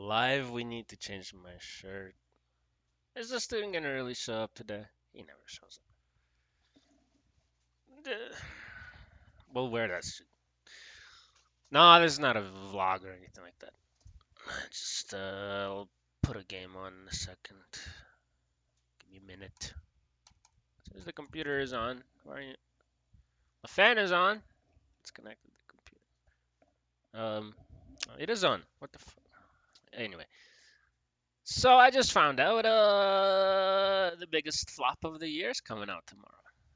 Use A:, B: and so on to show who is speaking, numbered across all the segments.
A: Live, we need to change my shirt. Is the student gonna really show up today? He never shows up. We'll wear that shit. No, this is not a vlog or anything like that. Just, I'll put a game on in a second. Give me a minute. Says the computer is on. Why are you? The fan is on. It's connected to the computer. It is on. What the Anyway, so I just found out the biggest flop of the year is coming out tomorrow.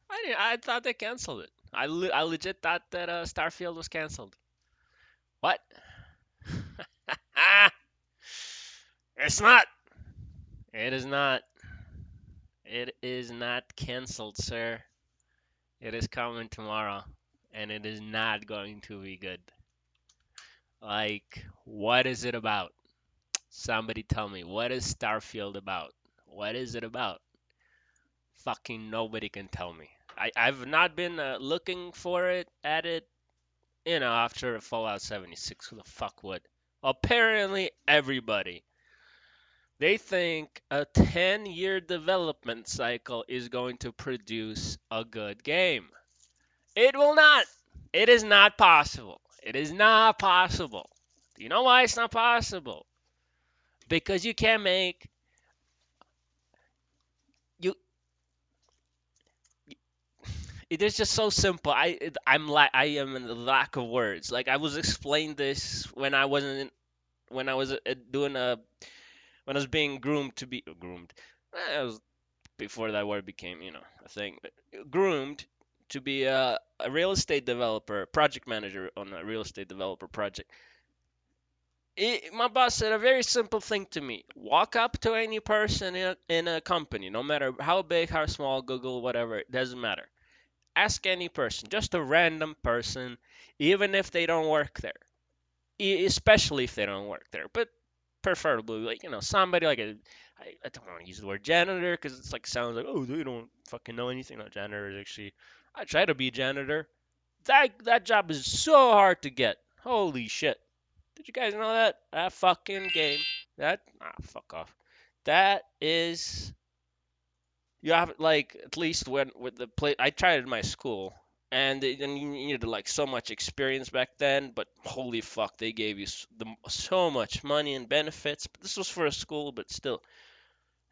A: I thought they canceled it. I legit thought that Starfield was canceled. What? Ah, it's not. It is not. It is not canceled, sir. It is coming tomorrow, and it is not going to be good. Like, what is it about? Somebody tell me, what is Starfield about? What is it about? Fucking nobody can tell me. I've not been looking for it at it, after Fallout 76. Who the fuck would? Apparently, everybody. They think a 10-year development cycle is going to produce a good game. It will not. It is not possible. It is not possible. Do you know why it's not possible? Because you can't make you. It is just so simple. I am in the lack of words. Like I was explained this when I wasn't when I was doing a when I was being groomed to be groomed. It was before that word became a thing. Groomed to be a real estate developer, project manager on a real estate developer project. My boss said a very simple thing to me. Walk up to any person in a company, no matter how big, how small, Google, whatever, it doesn't matter. Ask any person, just a random person, even if they don't work there, especially if they don't work there, but preferably like somebody like I don't want to use the word janitor because it's like sounds like, oh, they don't fucking know anything. No, janitor is actually, I try to be janitor. That job is so hard to get. Holy shit! Did you guys know that? That fucking game. Fuck off. That is, you have like at least when with the play. I tried it in my school, and you needed like so much experience back then. But holy fuck, they gave you so much money and benefits. But this was for a school, but still,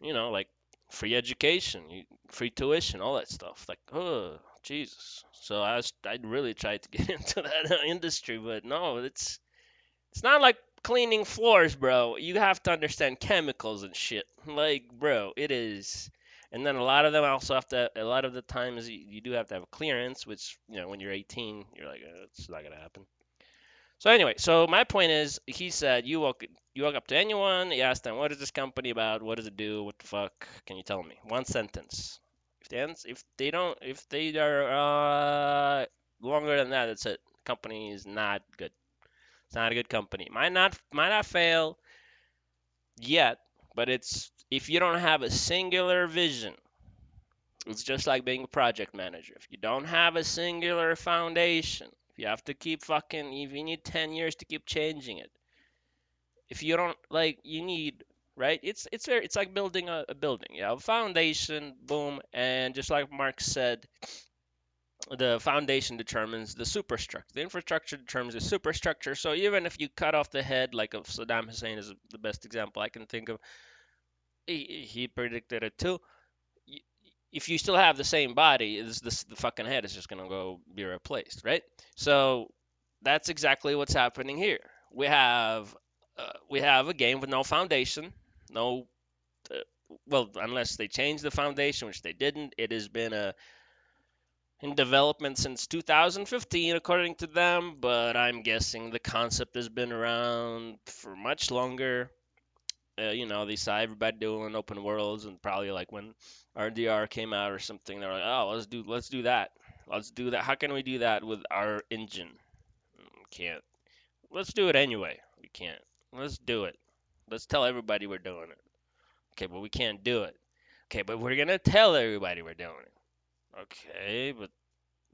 A: like free education, free tuition, all that stuff. Like, oh Jesus. So I really tried to get into that industry, but no, it's not like cleaning floors, bro. You have to understand chemicals and shit. Like, bro, it is. And then a lot of them also have to. A lot of the times you do have to have a clearance, which when you're 18, you're like, it's not gonna happen. So anyway, so my point is, he said you walk up to anyone, you ask them, what is this company about? What does it do? What the fuck? Can you tell me? One sentence. If they are longer than that, it's it. Company is not good. It's not a good company. Might not fail yet, but it's if you don't have a singular vision, it's just like being a project manager. If you don't have a singular foundation, if you have to keep fucking, if you need 10 years to keep changing it, if you don't like, you need, right? It's like building a building. You have a foundation, boom, and just like Marx said, the foundation determines the superstructure. The infrastructure determines the superstructure. So even if you cut off the head, like of Saddam Hussein is the best example I can think of, he predicted it too. If you still have the same body, the fucking head is just gonna go be replaced, right? So that's exactly what's happening here. We have a game with no foundation, no. Uh, well, unless they change the foundation, which they didn't. It has been in development since 2015, according to them, but I'm guessing the concept has been around for much longer. They saw everybody doing open worlds, and probably like when RDR came out or something, they're like, "Oh, let's do that. Let's do that. How can we do that with our engine? Can't. Let's do it anyway. We can't. Let's do it. Let's tell everybody we're doing it. Okay, but we can't do it. Okay, but we're gonna tell everybody we're doing it. Okay, but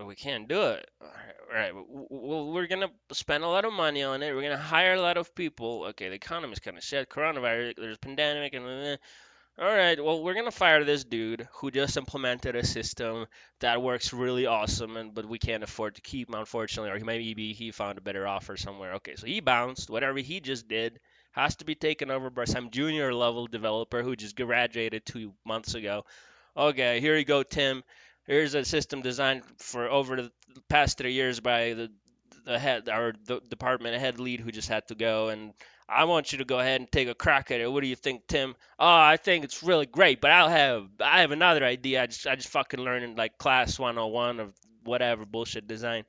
A: we can't do it. All right. Well, we're gonna spend a lot of money on it. We're gonna hire a lot of people. Okay, the economy's kind of shit. Coronavirus, there's a pandemic, and all right, well, we're gonna fire this dude who just implemented a system that works really awesome, and but we can't afford to keep him, unfortunately, or maybe he found a better offer somewhere. Okay, so he bounced. Whatever he just did has to be taken over by some junior level developer who just graduated 2 months ago. Okay, here you go, Tim. Here's a system designed for over the past 3 years by the head, our the department head lead who just had to go, and I want you to go ahead and take a crack at it. What do you think, Tim? Oh, I think it's really great, but I have another idea. I just fucking learned in like class 101 of whatever bullshit design.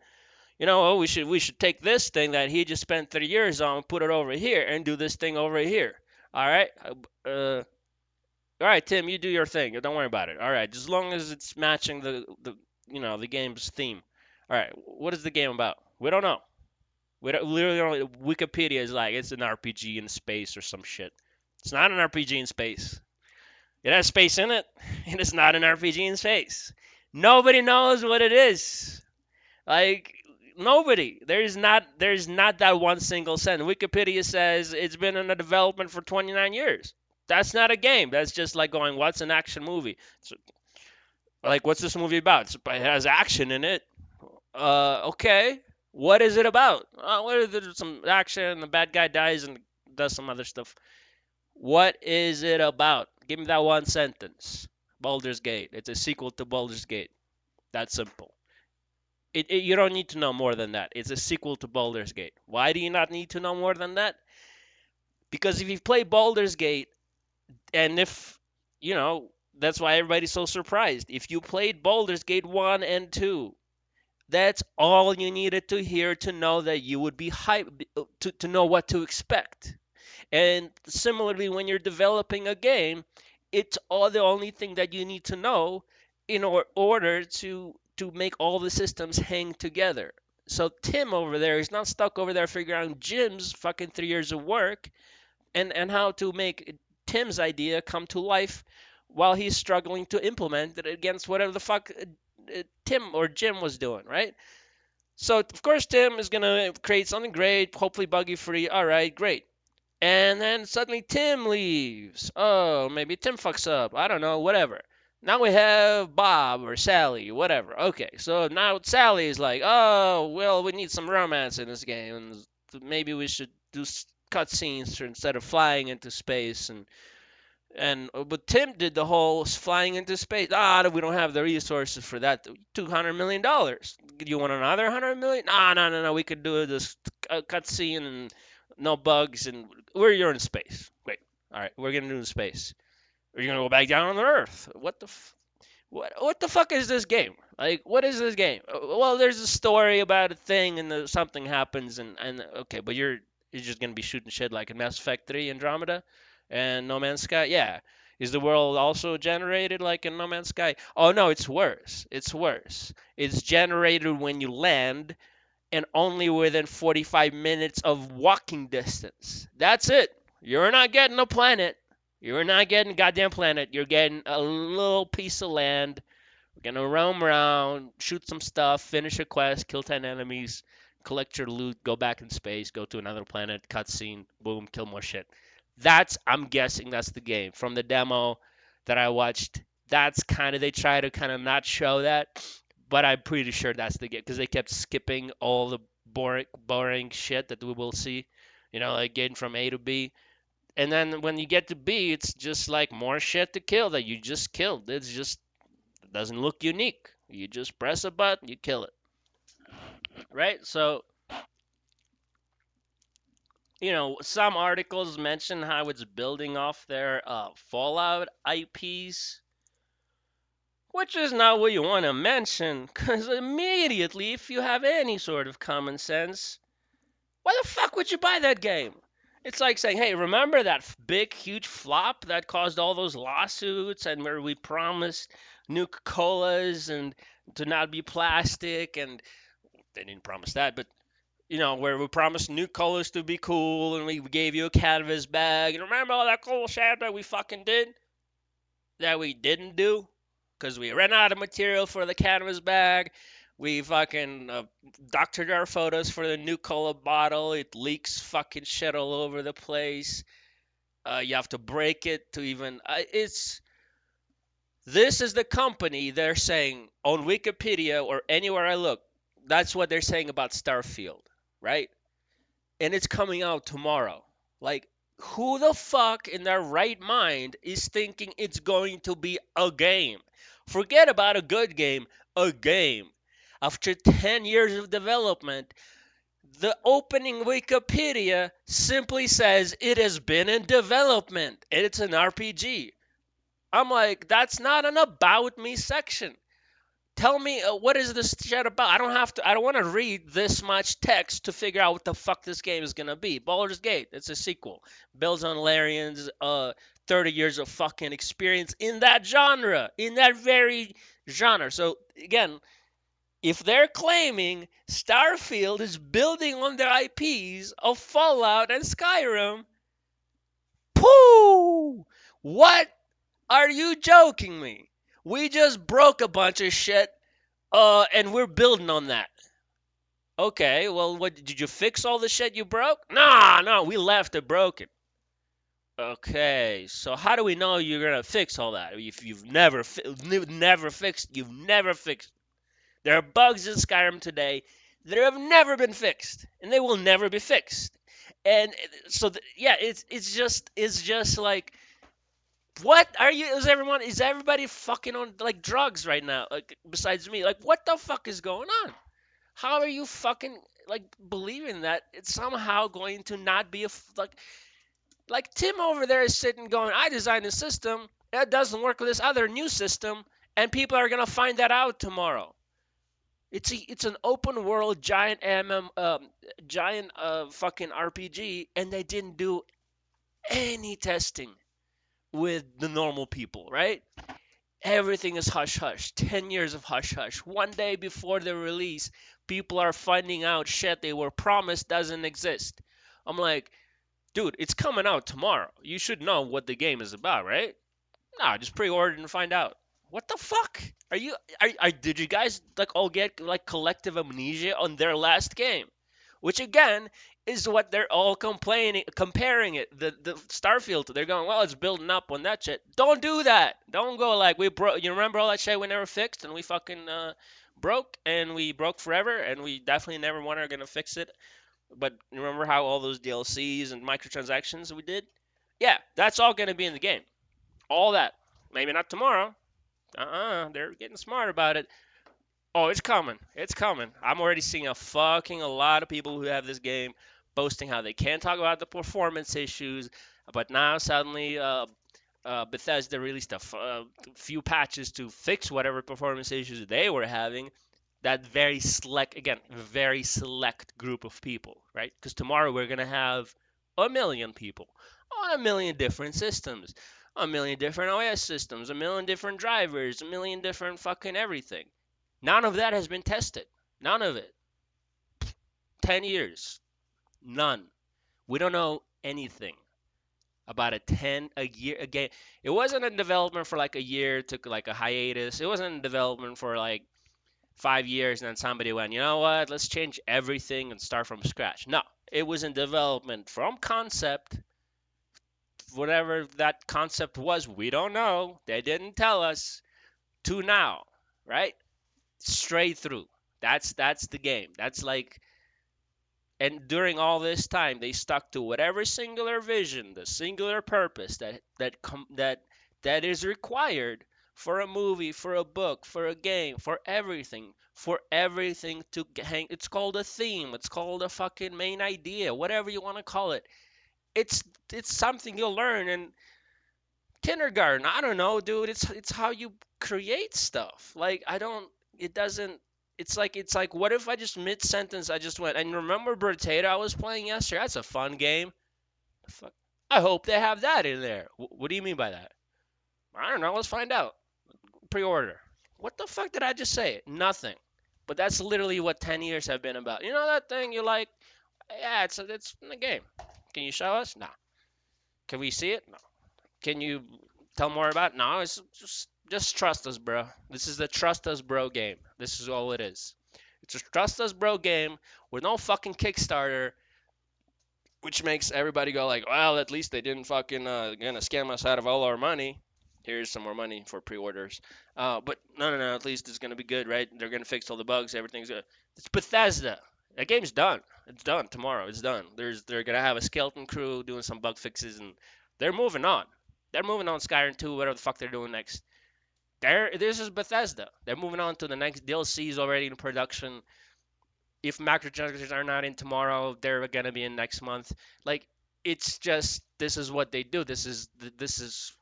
A: Oh, we should take this thing that he just spent 3 years on, put it over here, and do this thing over here. All right. All right, Tim, you do your thing. Don't worry about it. All right, just as long as it's matching the game's theme. All right, what is the game about? We don't know. We don't, literally don't, Wikipedia is like it's an RPG in space or some shit. It's not an RPG in space. It has space in it. It is not an RPG in space. Nobody knows what it is. Like nobody. There's not that one single sentence. Wikipedia says it's been in a development for 29 years. That's not a game. That's just like going, what's an action movie? So, like, what's this movie about? It has action in it. Okay. What is it about? There's some action. The bad guy dies and does some other stuff. What is it about? Give me that one sentence. Baldur's Gate. It's a sequel to Baldur's Gate. That's simple. You don't need to know more than that. It's a sequel to Baldur's Gate. Why do you not need to know more than that? Because if you've played Baldur's Gate, and if, that's why everybody's so surprised. If you played Baldur's Gate 1 and 2, that's all you needed to hear to know that you would be hyped, to know what to expect. And similarly, when you're developing a game, it's all the only thing that you need to know in order to make all the systems hang together. So Tim over there is not stuck over there figuring out Jim's fucking 3 years of work and how to make Tim's idea come to life while he's struggling to implement it against whatever the fuck Tim or Jim was doing, right? So of course Tim is gonna create something great, hopefully buggy free. All right, great. And then suddenly Tim leaves. Oh, maybe Tim fucks up. I don't know, whatever. Now we have Bob or Sally, whatever. Okay, so now Sally is like, oh, well, we need some romance in this game. And maybe we should do cutscenes instead of flying into space. But Tim did the whole flying into space. We don't have the resources for that. $200 million. You want another 100 million? No. We could do this cutscene and no bugs, and you're in space. Great. All right, we're gonna do in space. Are you gonna go back down on the Earth? What the fuck is this game? Like, what is this game? Well, there's a story about a thing, and something happens, and okay, but you're just gonna be shooting shit like in Mass Effect 3 Andromeda and No Man's Sky. Yeah. Is the world also generated like in No Man's Sky? Oh no, it's worse. It's worse. It's generated when you land and only within 45 minutes of walking distance. That's it. You're not getting a planet. You're not getting a goddamn planet. You're getting a little piece of land. We're gonna roam around, shoot some stuff, finish a quest, kill 10 enemies, collect your loot, go back in space, go to another planet, cutscene, boom, kill more shit. I'm guessing that's the game. From the demo that I watched, that's kind of, they try to kind of not show that, but I'm pretty sure that's the game because they kept skipping all the boring shit that we will see, like getting from A to B. And then when you get to B, it's just like more shit to kill that you just killed. It doesn't look unique. You just press a button, you kill it. Right? So, some articles mention how it's building off their Fallout IPs, which is not what you want to mention, because immediately, if you have any sort of common sense, why the fuck would you buy that game? It's like saying, hey, remember that big, huge flop that caused all those lawsuits and where we promised Nuka Colas and to not be plastic, and they didn't promise that, but where we promised new colors to be cool and we gave you a canvas bag. And remember all that cool shit that we fucking did? That we didn't do? Because we ran out of material for the canvas bag. We fucking doctored our photos for the new cola bottle. It leaks fucking shit all over the place. You have to break it to even. It's This is the company they're saying on Wikipedia or anywhere I look. That's what they're saying about Starfield, right? And it's coming out tomorrow. Like, who the fuck in their right mind is thinking it's going to be a game? Forget about a good game, a game. After 10 years of development, the opening Wikipedia simply says it has been in development and it's an RPG. I'm like, that's not an about me section. Tell me what is this shit about? I don't have to. I don't want to read this much text to figure out what the fuck this game is gonna be. Baldur's Gate. It's a sequel. Builds on Larian's 30 years of fucking experience in that genre, in that very genre. So again, if they're claiming Starfield is building on their IPs of Fallout and Skyrim, pooh! What? Are you joking me? We just broke a bunch of shit, and we're building on that. Okay, well, what did you fix all the shit you broke? Nah, no, we left it broken. Okay, so how do we know you're gonna fix all that if you've never fixed? There are bugs in Skyrim today that have never been fixed, and they will never be fixed. And so, yeah, it's just like, what are you? Is everybody fucking on like drugs right now? Like besides me, like what the fuck is going on? How are you fucking like believing that it's somehow going to not be like Tim over there is sitting going, I designed a system that doesn't work with this other new system, and people are gonna find that out tomorrow. It's an open world giant giant fucking RPG, and they didn't do any testing with the normal people, right? Everything is hush hush. 10 years of hush hush. One day before the release, people are finding out shit they were promised doesn't exist. I'm like, dude, it's coming out tomorrow. You should know what the game is about, right? No, just pre-order and find out. What the fuck? Did you guys like all get like collective amnesia on their last game? Which again is what they're all comparing it. The Starfield. They're going, well, it's building up on that shit. Don't do that. Don't go like we broke. You remember all that shit we never fixed and we fucking broke and we broke forever and we definitely never are gonna fix it. But remember how all those DLCs and microtransactions we did? Yeah, that's all gonna be in the game. All that. Maybe not tomorrow. They're getting smart about it. Oh, it's coming. It's coming. I'm already seeing a lot of people who have this game boasting how they can't talk about the performance issues, but now suddenly Bethesda released few patches to fix whatever performance issues they were having. That very select group of people, right? Because tomorrow we're gonna have a million people on a million different systems, a million different OS systems, a million different drivers, a million different fucking everything. None of that has been tested. None of it. 10 years. None. We don't know anything about a year a game. It wasn't in development for like a year, took like a hiatus. It wasn't in development for like 5 years and then somebody went, you know what, let's change everything and start from scratch. No, it was in development from concept, whatever that concept was, we don't know. They didn't tell us, to now, right? Straight through. That's the game. That's like, and during all this time they stuck to whatever singular vision, the singular purpose that is required for a movie, for a book, for a game, for everything to hang. It's called a theme, it's called a fucking main idea, whatever you want to call it. It's something you'll learn in kindergarten. I don't know, dude. It's how you create stuff. Like I don't. It doesn't. It's like what if I just mid sentence I just went and remember Potato I was playing yesterday? That's a fun game. Fuck. I hope they have that in there. What do you mean by that? I don't know. Let's find out. Pre-order. What the fuck did I just say? Nothing. But that's literally what 10 years have been about. You know that thing you like? Yeah, it's in the game. Can you show us? No. Can we see it? No. Can you tell more about it? No, it's just trust us, bro. This is the trust us, bro game. This is all it is. It's a trust us bro game with no fucking Kickstarter, which makes everybody go like, well, at least they didn't fucking gonna scam us out of all our money. Here's some more money for pre-orders. But no. At least it's gonna be good, right? They're gonna fix all the bugs. Everything's good. It's Bethesda. That game's done. It's done tomorrow. It's done. They're gonna have a skeleton crew doing some bug fixes, and they're moving on. They're moving on Skyrim 2, whatever the fuck they're doing next. This is Bethesda. They're moving on to the next DLCs already in production. If microtransactions are not in tomorrow, they're gonna be in next month. Like, it's just this is what they do. This is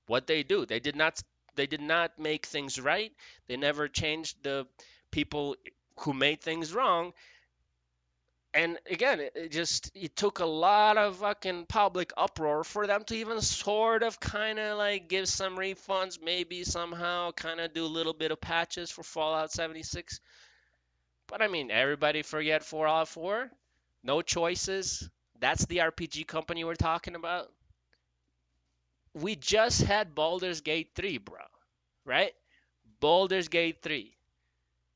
A: what they do. They did not make things right. They never changed the people who made things wrong. And again, it took a lot of fucking public uproar for them to even sort of kind of like give some refunds, maybe somehow kind of do a little bit of patches for Fallout 76. But I mean, everybody forget Fallout 4. No choices. That's the RPG company we're talking about. We just had Baldur's Gate 3, bro. Right? Baldur's Gate 3.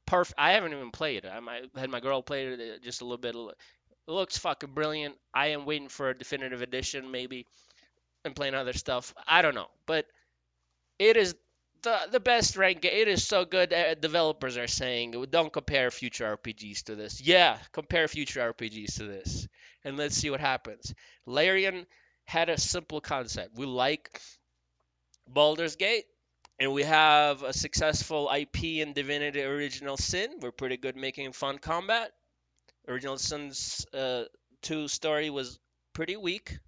A: Perfect. I haven't even played it. had my girl play it just a little bit. It looks fucking brilliant. I am waiting for a definitive edition, maybe, and playing other stuff. I don't know, but it is the best ranked game. It is so good. Developers are saying, don't compare future RPGs to this. Yeah, compare future RPGs to this, and let's see what happens. Larian had a simple concept. We like Baldur's Gate, and we have a successful IP in Divinity Original Sin. We're pretty good making fun combat. Original Sin's 2 story was pretty weak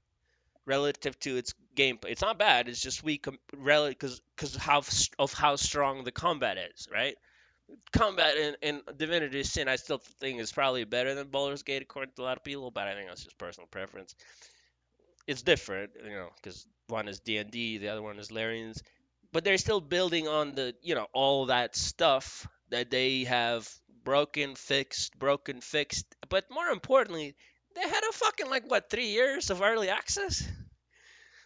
A: relative to its gameplay. It's not bad. It's just weak relative because how strong the combat is, right? Combat in Divinity Sin, I still think is probably better than Baldur's Gate according to a lot of people, but I think that's just personal preference. It's different, because one is D&D, the other one is Larian's, but they're still building on all that stuff that they have broken, fixed. But more importantly, they had a fucking like what 3 years of early access.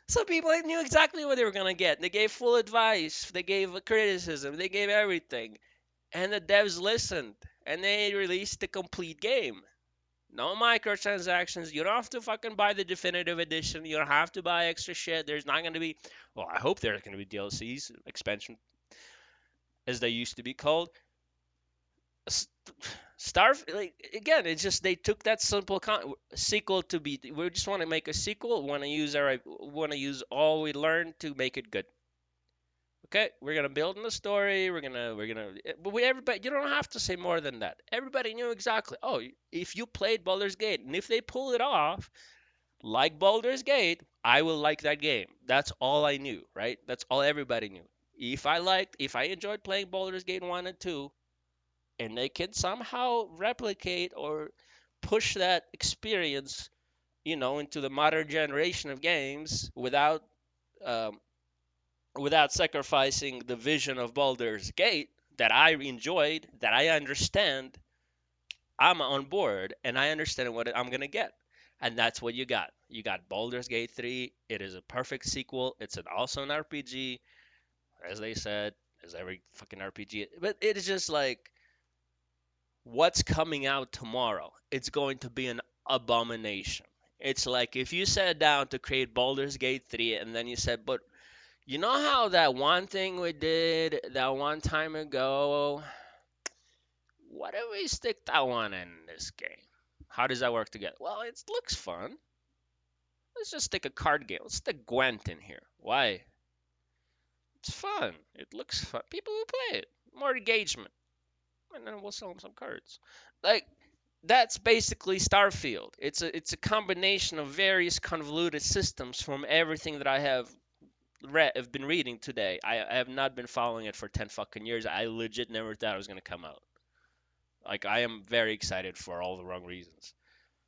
A: So people knew exactly what they were gonna get. They gave full advice, they gave criticism, they gave everything, and the devs listened, and they released the complete game. No microtransactions. You don't have to fucking buy the definitive edition. You don't have to buy extra shit. There's not going to be, well, I hope there's going to be DLCs, expansion, as they used to be called. Like, again, it's just they took that simple sequel to be. We just want to make a sequel. Want to use all we learned to make it good. Okay, we're gonna build in the story. But everybody, you don't have to say more than that. Everybody knew exactly. Oh, if you played Baldur's Gate, and if they pull it off, like Baldur's Gate, I will like that game. That's all I knew, right? That's all everybody knew. If I enjoyed playing Baldur's Gate 1 and 2, and they can somehow replicate or push that experience, into the modern generation of games um, without sacrificing the vision of Baldur's Gate that I enjoyed, that I understand, I'm on board and I understand what I'm going to get. And that's what you got. You got Baldur's Gate 3. It is a perfect sequel. It's an awesome RPG, as they said, as every fucking RPG. But it is just like, what's coming out tomorrow? It's going to be an abomination. It's like if you sat down to create Baldur's Gate 3 and then you said, but you know how that one thing we did that one time ago, what if we stick that one in this game? How does that work together? Well, it looks fun. Let's just stick a card game. Let's stick Gwent in here. Why? It's fun. It looks fun. People will play it. More engagement. And then we'll sell them some cards. Like, that's basically Starfield. It's a combination of various convoluted systems from everything that I have been reading today. I have not been following it for 10 fucking years. I legit never thought it was going to come out. Like, I am very excited for all the wrong reasons.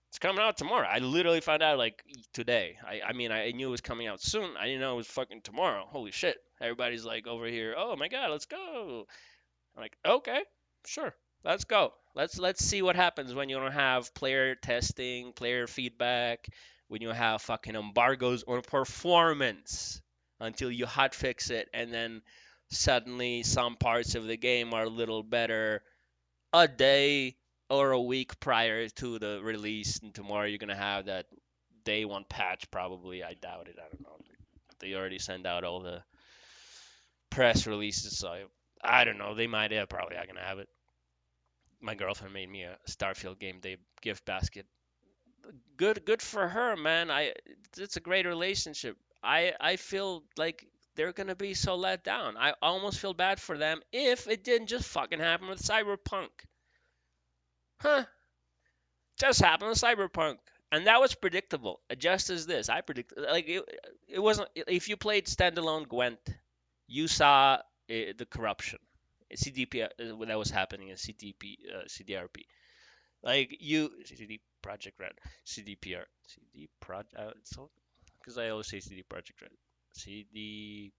A: It's coming out tomorrow. I literally found out like today. I mean, I knew it was coming out soon. I didn't know it was fucking tomorrow. Holy shit. Everybody's like over here, "Oh my god, let's go." I'm like, "Okay, sure. Let's go. Let's see what happens when you don't have player testing, player feedback, when you have fucking embargoes on performance until you hotfix it and then suddenly some parts of the game are a little better a day or a week prior to the release, and tomorrow you're gonna have that day one patch probably. I doubt it. I don't know. They already send out all the press releases, so I don't know. They might have. Probably not gonna have it. My girlfriend made me a Starfield game day gift basket. Good for her, man. It's a great relationship. I feel like they're gonna be so let down. I almost feel bad for them if it didn't just fucking happen with Cyberpunk. Huh? Just happened with Cyberpunk. And that was predictable. Just as this, I predict like it wasn't. If you played standalone Gwent, you saw the corruption, CDP that was happening in CDP, CDRP. Like you, CD Project Red, CDPR, CD Project. So because I always say CD Project Red, CDPR.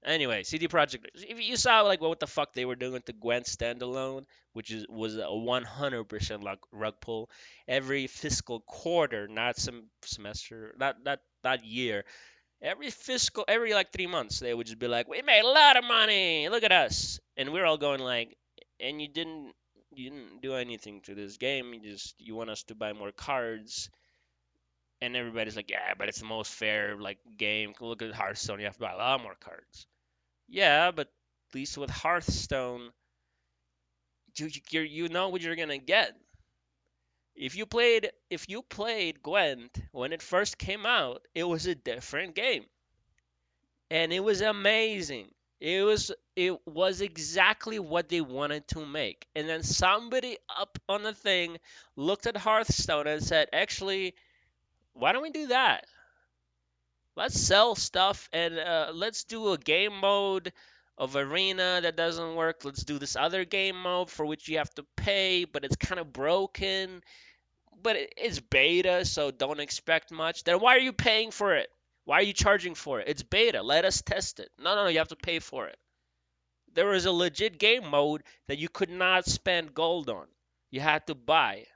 A: Anyway, CD Project. If you saw like what the fuck they were doing with the Gwent standalone, which was a 100% rug pull every fiscal quarter, not some semester, not year. Every like 3 months, they would just be like, "We made a lot of money. Look at us," and we're all going like, "And you didn't do anything to this game. You want us to buy more cards." And everybody's like, "Yeah, but it's the most fair like game. Look at Hearthstone. You have to buy a lot more cards." Yeah, but at least with Hearthstone, you know what you're gonna get. If you played Gwent when it first came out, it was a different game, and it was amazing. It was exactly what they wanted to make. And then somebody up on the thing looked at Hearthstone and said, "Actually, why don't we do that? Let's sell stuff and let's do a game mode of arena that doesn't work. Let's do this other game mode for which you have to pay, but it's kind of broken. But it's beta, so don't expect much. Then why are you paying for it? Why are you charging for it? It's beta. Let us test it. No, no, no. You have to pay for it. There was a legit game mode that you could not spend gold on. You had to buy.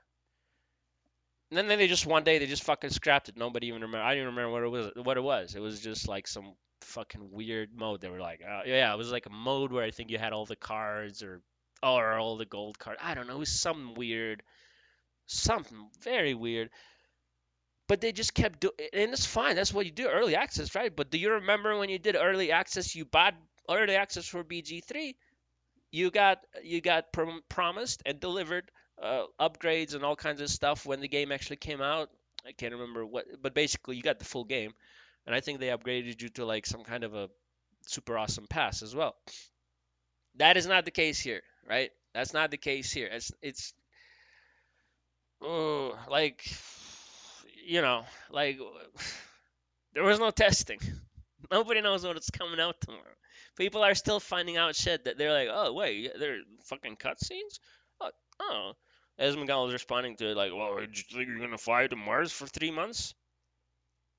A: And then they just one day they just fucking scrapped it. Nobody even remember. I don't even remember what it was. What it was. It was just like some fucking weird mode. They were like, yeah, it was like a mode where I think you had all the cards or all the gold cards. I don't know. It was something weird, something very weird. But they just kept doing, and it's fine. That's what you do, early access, right? But do you remember when you did early access? You bought early access for BG3. You got promised and delivered upgrades and all kinds of stuff when the game actually came out. I can't remember what, but basically you got the full game, and I think they upgraded you to like some kind of a super awesome pass as well. That is not the case here, right? That's not the case here. It's oh, like like there was no testing. Nobody knows what it's coming out tomorrow. People are still finding out shit that they're like, oh wait, they're fucking cutscenes. Oh, oh. As Miguel was responding to it, like, well, you think you're gonna fly to Mars for 3 months?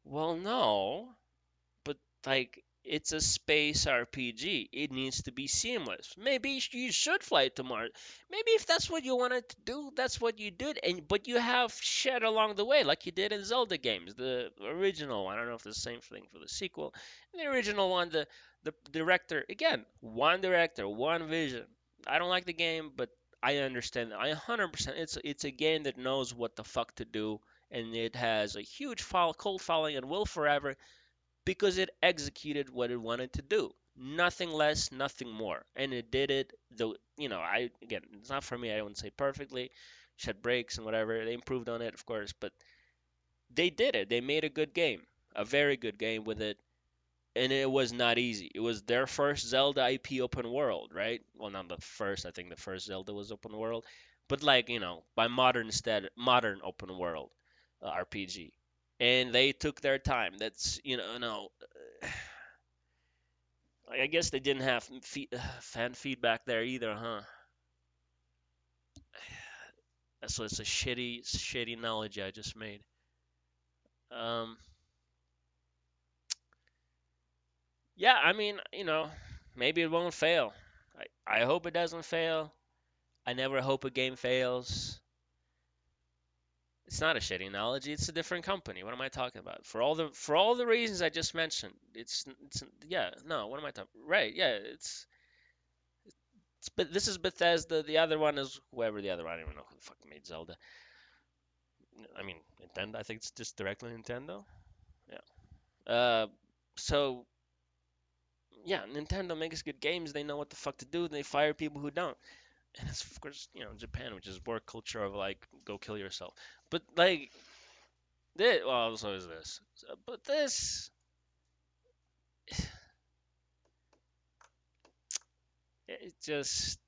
A: Well, no, but like it's a space RPG. It needs to be seamless. Maybe you should fly to Mars. Maybe if that's what you wanted to do, that's what you did. And but you have shit along the way, like you did in Zelda games, the original one. I don't know if it's the same thing for the sequel. In the original one, the director again, one director, one vision. I don't like the game, but I understand. I 100%. It's a game that knows what the fuck to do, and it has a huge cult following and will forever because it executed what it wanted to do. Nothing less, nothing more. And it did it, though, I, again, it's not for me, I wouldn't say perfectly. Shed breaks and whatever. They improved on it, of course, but they did it. They made a good game, a very good game with it. And it was not easy. It was their first Zelda IP open world, right? Well, not the first. I think the first Zelda was open world, but like by modern open world RPG. And they took their time. That's no, I guess they didn't have fan feedback there either, huh? So it's a shitty analogy I just made. Um, yeah, I mean, maybe it won't fail. I hope it doesn't fail. I never hope a game fails. It's not a shitty analogy. It's a different company. What am I talking about? For all the reasons I just mentioned, it's yeah. No, what am I talking? Right? Yeah, But this is Bethesda. The other one is whoever the other one. I don't even know who the fuck made Zelda. I mean, Nintendo. I think it's just directly Nintendo. Yeah. So yeah, Nintendo makes good games. They know what the fuck to do. They fire people who don't. And it's of course, Japan, which is more culture of like go kill yourself. But like this, well, so is this. But this, it just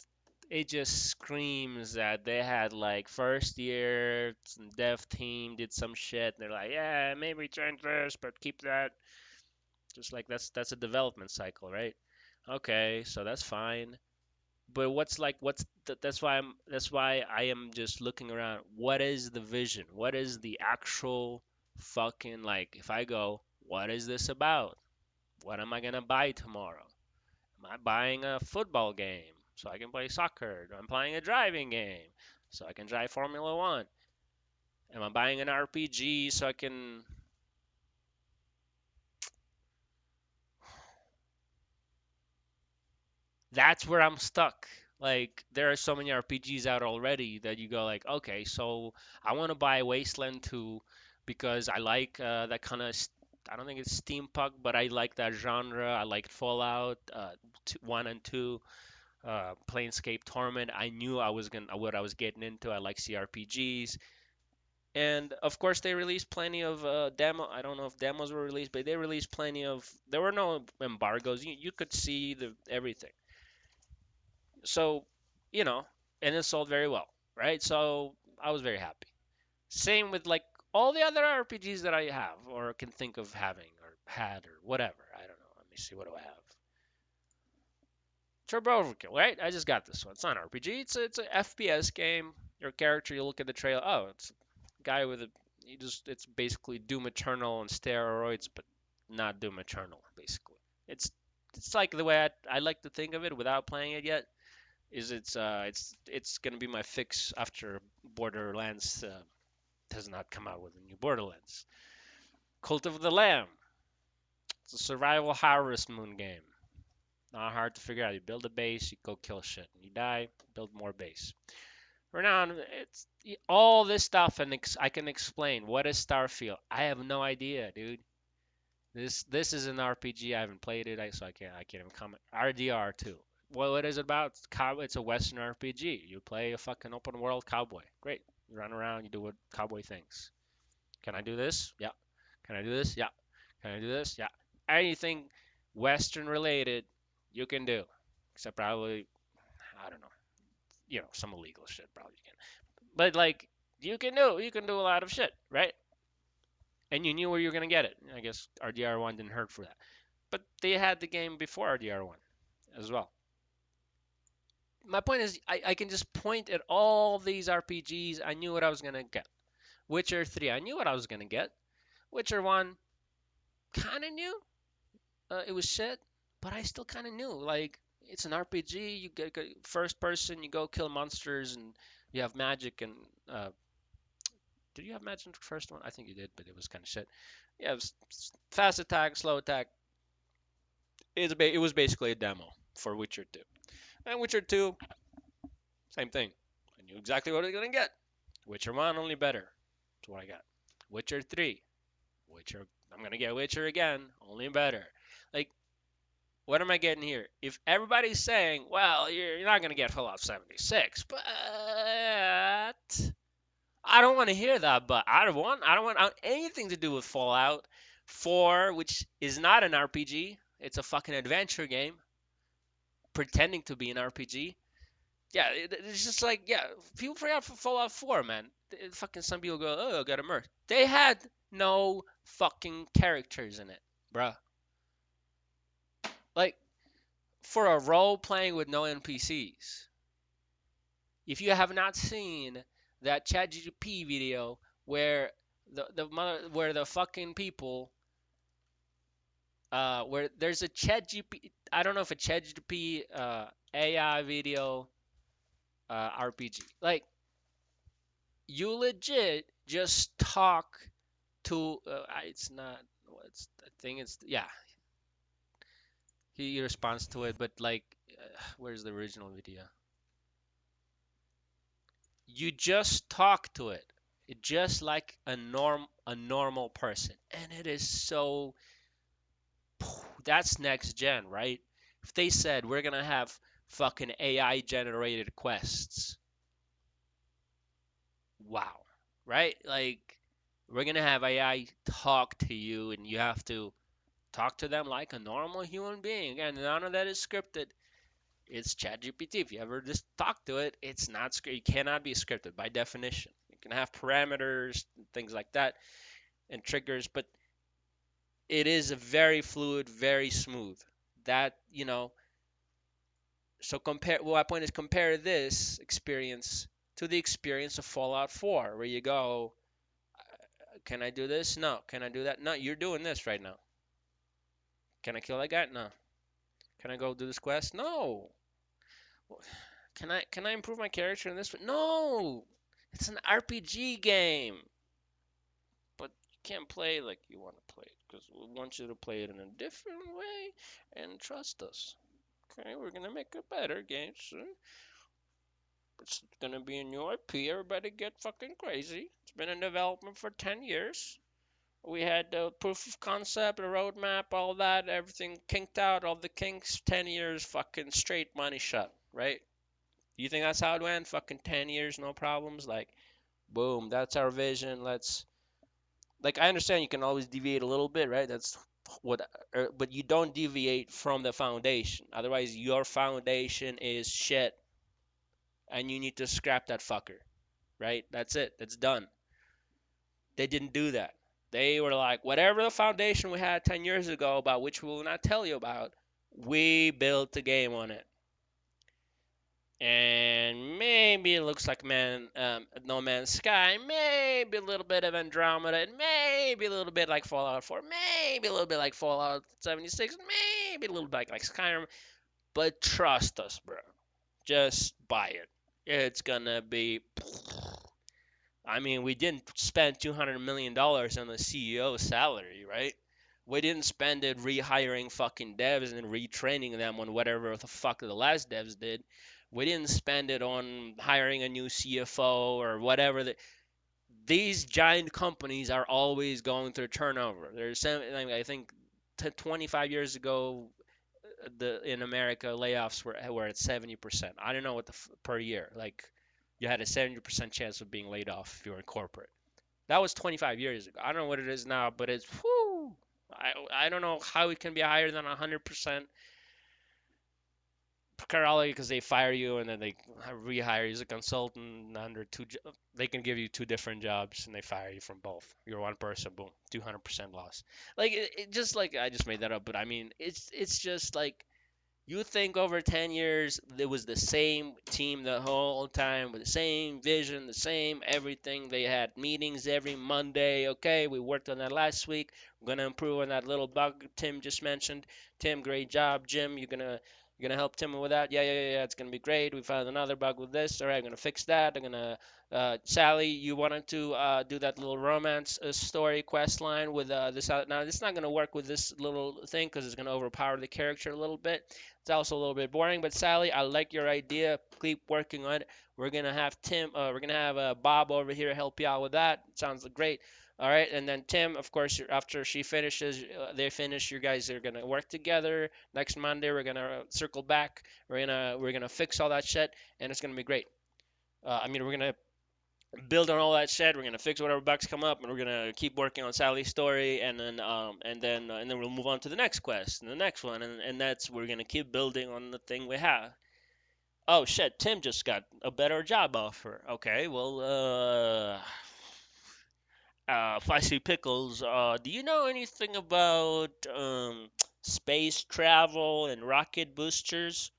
A: it just screams that they had like first year some dev team did some shit. And they're like, yeah, maybe change this, but keep that. Just like that's a development cycle, right? Okay, so that's fine. But that's why I am just looking around. What is the vision? What is the actual fucking like if I go, what is this about? What am I gonna buy tomorrow? Am I buying a football game so I can play soccer? I'm playing a driving game so I can drive Formula One. Am I buying an RPG so I can that's where I'm stuck. Like there are so many RPGs out already that you go like, okay, so I want to buy Wasteland 2 because I like that kind of. I don't think it's steampunk, but I like that genre. I like Fallout 1 and 2, Planescape Torment. I knew I was gonna what I was getting into. I like CRPGs, and of course they released plenty of demo. I don't know if demos were released, but they released plenty of. There were no embargoes. You could see the everything. So, you know, and it sold very well, right? So I was very happy. Same with like all the other RPGs that I have or can think of having or had or whatever. I don't know. Let me see. What do I have? Turbo Overkill, right? I just got this one. It's not an RPG. It's an FPS game. Your character, you look at the trailer. Oh, it's a guy with a. You just it's basically Doom Eternal on steroids, but not Doom Eternal. Basically, it's it's like the way I like to think of it without playing it yet is it's gonna be my fix after Borderlands has not come out with a new Borderlands. Cult of the Lamb. It's a survival harvest moon game. Not hard to figure out. You build a base, you go kill shit, and you die, build more base. For now, it's all this stuff, and I can explain what is Starfield. I have no idea, dude. This is an RPG. I haven't played it, so I can't even comment. RDR too. What is it about? It's a Western RPG. You play a fucking open world cowboy. Great. You run around. You do what cowboy things. Can I do this? Yeah. Can I do this? Yeah. Can I do this? Yeah. Anything Western related, you can do. Except probably, I don't know. Some illegal shit probably you can. But like, you can do a lot of shit, right? And you knew where you were gonna get it. I guess RDR1 didn't hurt for that. But they had the game before RDR1 as well. My point is, I can just point at all these RPGs. I knew what I was gonna get. Witcher 3, I knew what I was gonna get. Witcher 1, kind of knew. It was shit, but I still kind of knew. Like, it's an RPG. You get first person. You go kill monsters, and you have magic. And did you have magic in the first one? I think you did, but it was kind of shit. Yeah, it was fast attack, slow attack. It was basically a demo for Witcher 2. And Witcher 2, same thing. I knew exactly what I was gonna get. Witcher 1, only better. That's what I got. Witcher 3, Witcher. I'm gonna get Witcher again, only better. Like, what am I getting here? If everybody's saying, well, you're not gonna get Fallout 76, but I don't want to hear that. But I don't want anything to do with Fallout 4, which is not an RPG. It's a fucking adventure game pretending to be an RPG. Yeah, it's just like, yeah, people forgot for Fallout 4, man. Fucking some people go, oh, I got immersed. They had no fucking characters in it, bruh. Like, for a role playing with no NPCs. If you have not seen that ChatGPT video where where the fucking people where there's a ChatGPT, I don't know if a ChatGPT AI video RPG. Like, you legit just talk to it's not what's I think it's yeah he responds to it, but like where's the original video? You just talk to it, just like a normal person, and it is so. That's next gen, right? If they said we're gonna have fucking AI generated quests, wow, right? Like we're gonna have AI talk to you, and you have to talk to them like a normal human being. Again, none of that is scripted. It's ChatGPT. If you ever just talk to it, it's not scripted. It cannot be scripted by definition. You can have parameters, things like that, and triggers, but it is a very fluid, very smooth. That so compare. Well, my point is compare this experience to the experience of Fallout 4, where you go, can I do this? No. Can I do that? No. You're doing this right now. Can I kill that guy? No. Can I go do this quest? No. Can I improve my character in this? No. It's an RPG game, but you can't play like you want to play it because we want you to play it in a different way and trust us. Okay, we're gonna make a better game soon. It's gonna be a new IP. Everybody get fucking crazy. It's been in development for 10 years. We had the proof of concept, the roadmap, all that, everything kinked out, all the kinks, 10 years, fucking straight money shot, right? You think that's how it went? Fucking 10 years, no problems? Like, boom, that's our vision. I understand you can always deviate a little bit, right? That's what, but you don't deviate from the foundation. Otherwise, your foundation is shit, and you need to scrap that fucker, right? That's it. That's done. They didn't do that. They were like, whatever the foundation we had 10 years ago, about which we will not tell you about, we built a game on it. And maybe it looks like No Man's Sky, maybe a little bit of Andromeda, and maybe a little bit like Fallout 4, maybe a little bit like Fallout 76, maybe a little bit like Skyrim. But trust us, bro. Just buy it. It's gonna be. I mean, we didn't spend $200 million on the CEO's salary, right? We didn't spend it rehiring fucking devs and retraining them on whatever the fuck the last devs did. We didn't spend it on hiring a new CFO or whatever. These giant companies are always going through turnover. I think 25 years ago, the in America layoffs were at 70%. I don't know what per year. Like you had a 70% chance of being laid off if you were in corporate. That was 25 years ago. I don't know what it is now, but it's whew. I don't know how it can be higher than 100%. Primarily because they fire you and then they rehire you as a consultant under they can give you two different jobs and they fire you from both. You're one person, boom, 200% loss. Like it just like I just made that up, but I mean it's just like you think over 10 years it was the same team the whole time with the same vision, the same everything. They had meetings every Monday. Okay, we worked on that last week. We're going to improve on that little bug Tim just mentioned. Tim, great job. Jim, you're gonna help Tim with that? Yeah, yeah, yeah, yeah. It's gonna be great. We found another bug with this. All right, I'm gonna fix that. I'm gonna Sally, you wanted to do that little romance story quest line with this. Now, it's not going to work with this little thing because it's going to overpower the character a little bit. It's also a little bit boring, but Sally, I like your idea. Keep working on it. We're gonna have we're gonna have Bob over here help you out with that. Sounds great. All right, and then Tim, of course, after she finishes, they finish. You guys are gonna work together. Next Monday, we're gonna circle back. We're gonna fix all that shit, and it's gonna be great. I mean, we're gonna build on all that shit. We're gonna fix whatever bugs come up, and we're gonna keep working on Sally's story, and then we'll move on to the next quest and the next one, and that's we're gonna keep building on the thing we have. Oh shit, Tim just got a better job offer. Okay, well, Spicy Pickles, do you know anything about space travel and rocket boosters?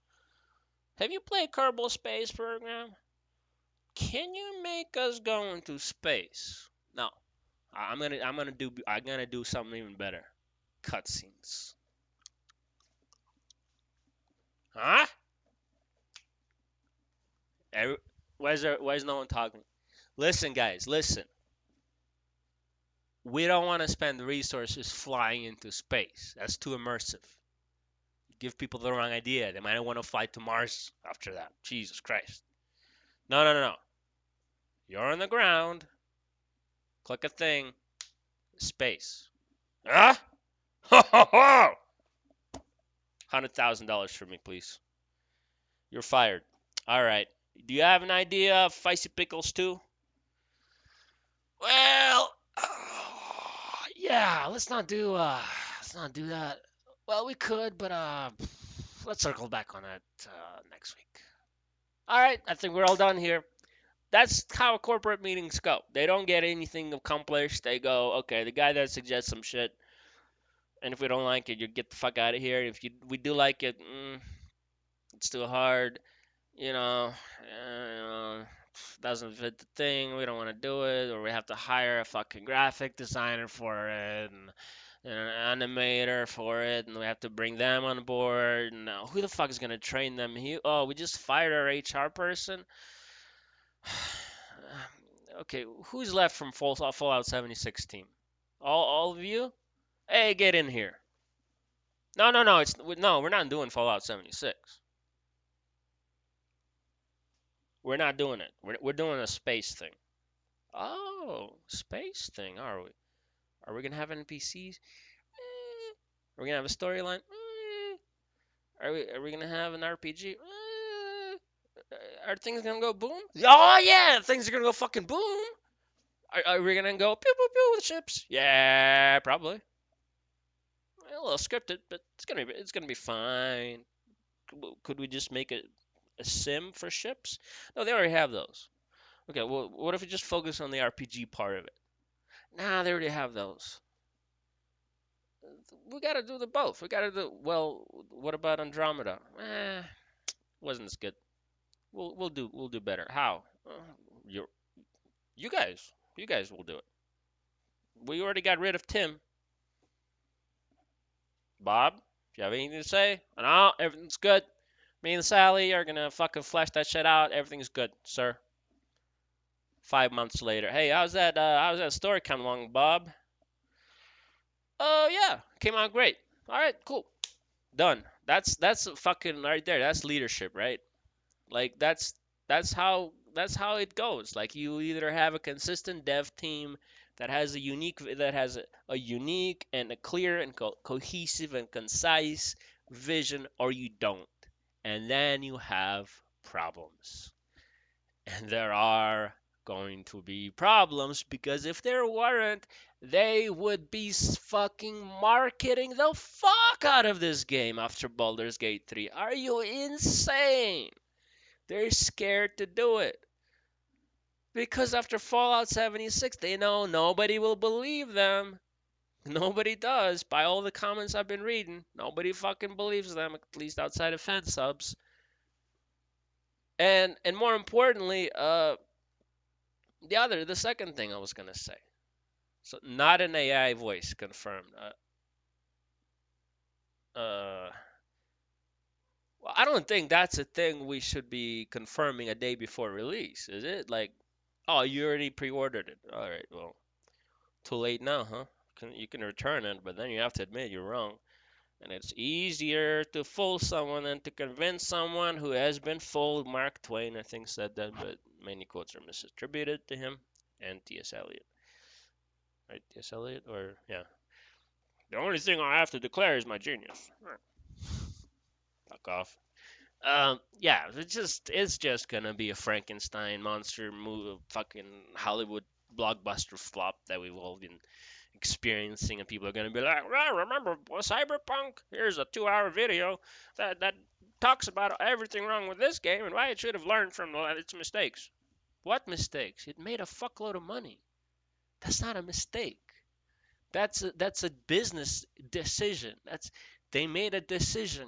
A: Have you played Kerbal Space Program? Can you make us go into space? No. I'm gonna do something even better. Cutscenes. Huh? Every, why is no one talking? Listen, guys, listen. We don't want to spend resources flying into space. That's too immersive. give people the wrong idea. They might want to fly to Mars after that. Jesus Christ. No, no, no, no. You're on the ground. Click a thing. Space. Huh? Ho, ho, ho! $100,000 for me, please. You're fired. All right. Do you have an idea of Feisty Pickles too? Well, yeah. Let's not do that. Well, we could, but let's circle back on that next week. All right. I think we're all done here. That's how corporate meetings go. They don't get anything accomplished. They go, okay, the guy that suggests some shit, and if we don't like it, you get the fuck out of here. If we do like it, it's too hard. Doesn't fit the thing. We don't want to do it, or we have to hire a fucking graphic designer for it, and an animator for it, and we have to bring them on board. And who the fuck is gonna train them? We just fired our HR person. Okay, who's left from Fallout 76 team? All of you? Hey, get in here. No, no, no. We're not doing Fallout 76. We're not doing it. We're doing a space thing. Oh, space thing, are we? Are we gonna have NPCs? Are we gonna have a storyline? Are we gonna have an RPG? Are things gonna go boom? Oh yeah, things are gonna go fucking boom. Are we gonna go pew pew pew with ships? Yeah, probably. A little scripted, but it's gonna be fine. Could we just make a sim for ships? No, they already have those. Okay, well, what if we just focus on the RPG part of it? Nah, they already have those. We gotta do the both. We gotta do well. What about Andromeda? Wasn't as good. We'll do better. How? You you guys will do it. We already got rid of Tim. Bob, if you have anything to say, no, everything's good. Me and Sally are gonna fucking flesh that shit out. Everything's good, sir. 5 months later, hey, how's that story coming along, Bob? Oh yeah, came out great. All right, cool, done. That's fucking right there. That's leadership, right? Like that's how it goes. Like you either have a consistent dev team that has a unique and a clear and cohesive and concise vision, or you don't, and then you have problems. And there are going to be problems because if there weren't, they would be fucking marketing the fuck out of this game after Baldur's Gate 3. Are you insane? They're scared to do it. Because after Fallout 76, they know nobody will believe them. Nobody does. By all the comments I've been reading, nobody fucking believes them, at least outside of fan subs. And more importantly, the second thing I was gonna say. So not an AI voice confirmed. Well, I don't think that's a thing we should be confirming a day before release, is it? Like, oh, you already pre-ordered it. All right, well, too late now, huh? You can return it, but then you have to admit you're wrong. And it's easier to fool someone than to convince someone who has been fooled. Mark Twain, I think, said that, but many quotes are misattributed to him and T.S. Eliot. Right, T.S. Eliot? Or, yeah. The only thing I have to declare is my genius. Fuck off. Yeah, it's just gonna be a Frankenstein monster movie, fucking Hollywood blockbuster flop that we've all been experiencing, and people are gonna be like, "Well, remember Cyberpunk? Here's a 2-hour video that talks about everything wrong with this game and why it should have learned from its mistakes." What mistakes? It made a fuckload of money. That's not a mistake. That's a business decision. They made a decision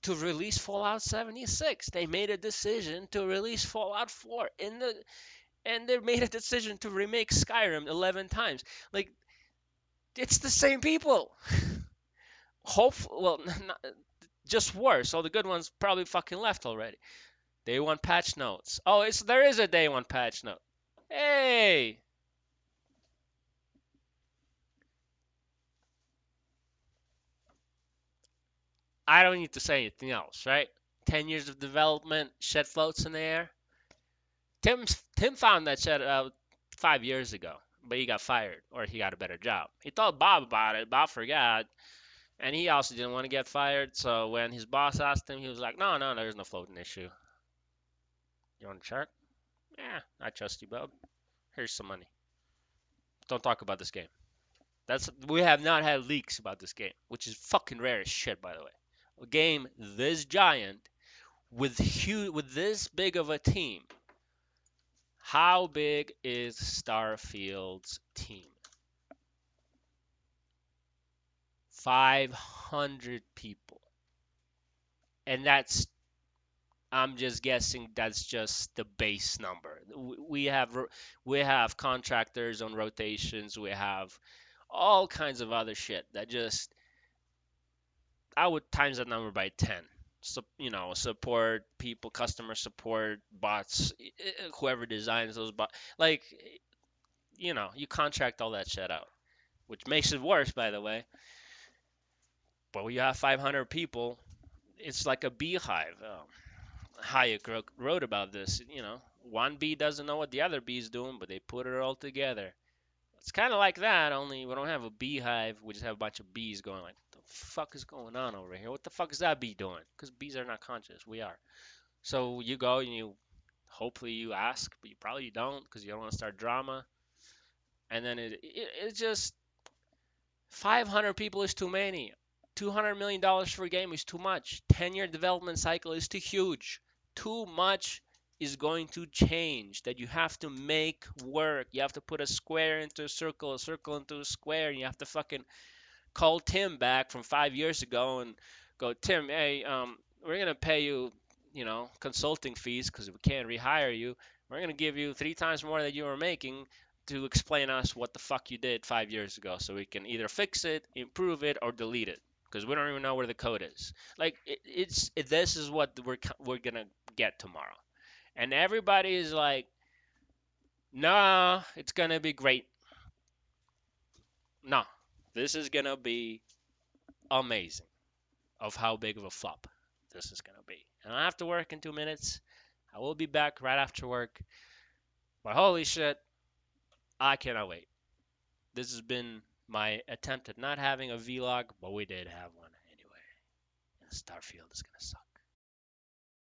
A: to release Fallout 76. They made a decision to release Fallout 4 and they made a decision to remake Skyrim 11 times. Like, it's the same people. Well, not, just worse. All the good ones probably fucking left already. Day one patch notes. Oh, there is a day one patch note. Hey, I don't need to say anything else, right? 10 years of development, shed floats in the air. Tim found that shed out 5 years ago, but he got fired or he got a better job. He told Bob about it. Bob forgot, and he also didn't want to get fired. So when his boss asked him, he was like, "No, no, there's no floating issue. You want to check? Yeah, I trust you, Bob. Here's some money. Don't talk about this game." We have not had leaks about this game, which is fucking rare as shit, by the way. A game this giant with this big of a team. How big is Starfield's team? 500 people. And I'm just guessing that's just the base number. We have contractors on rotations, we have all kinds of other shit that just I would times that number by 10. So, support people, customer support, bots, whoever designs those bots. Like, you contract all that shit out, which makes it worse, by the way. But when you have 500 people, it's like a beehive. Hayek wrote about this. One bee doesn't know what the other bee is doing, but they put it all together. It's kind of like that, only we don't have a beehive. We just have a bunch of bees going like, "What the fuck is going on over here? What the fuck is that bee doing?" Because bees are not conscious. We are. So you go and hopefully you ask, but you probably don't because you don't want to start drama. And then it's just 500 people is too many. $200 million for a game is too much. 10-year development cycle is too huge. Too much is going to change that you have to make work. You have to put a square into a circle into a square, and you have to fucking call Tim back from 5 years ago and go, Tim, hey, we're gonna pay you, consulting fees because we can't rehire you. We're gonna give you 3 times more than you were making to explain us what the fuck you did 5 years ago, so we can either fix it, improve it, or delete it. Because we don't even know where the code is. Like this is what we're gonna get tomorrow, and everybody is like, "Nah, it's gonna be great. Nah, this is gonna be amazing." Of how big of a flop this is going to be. And I have to work in 2 minutes. I will be back right after work. But holy shit, I cannot wait. This has been my attempt at not having a vlog, but we did have one anyway. And Starfield is going to suck.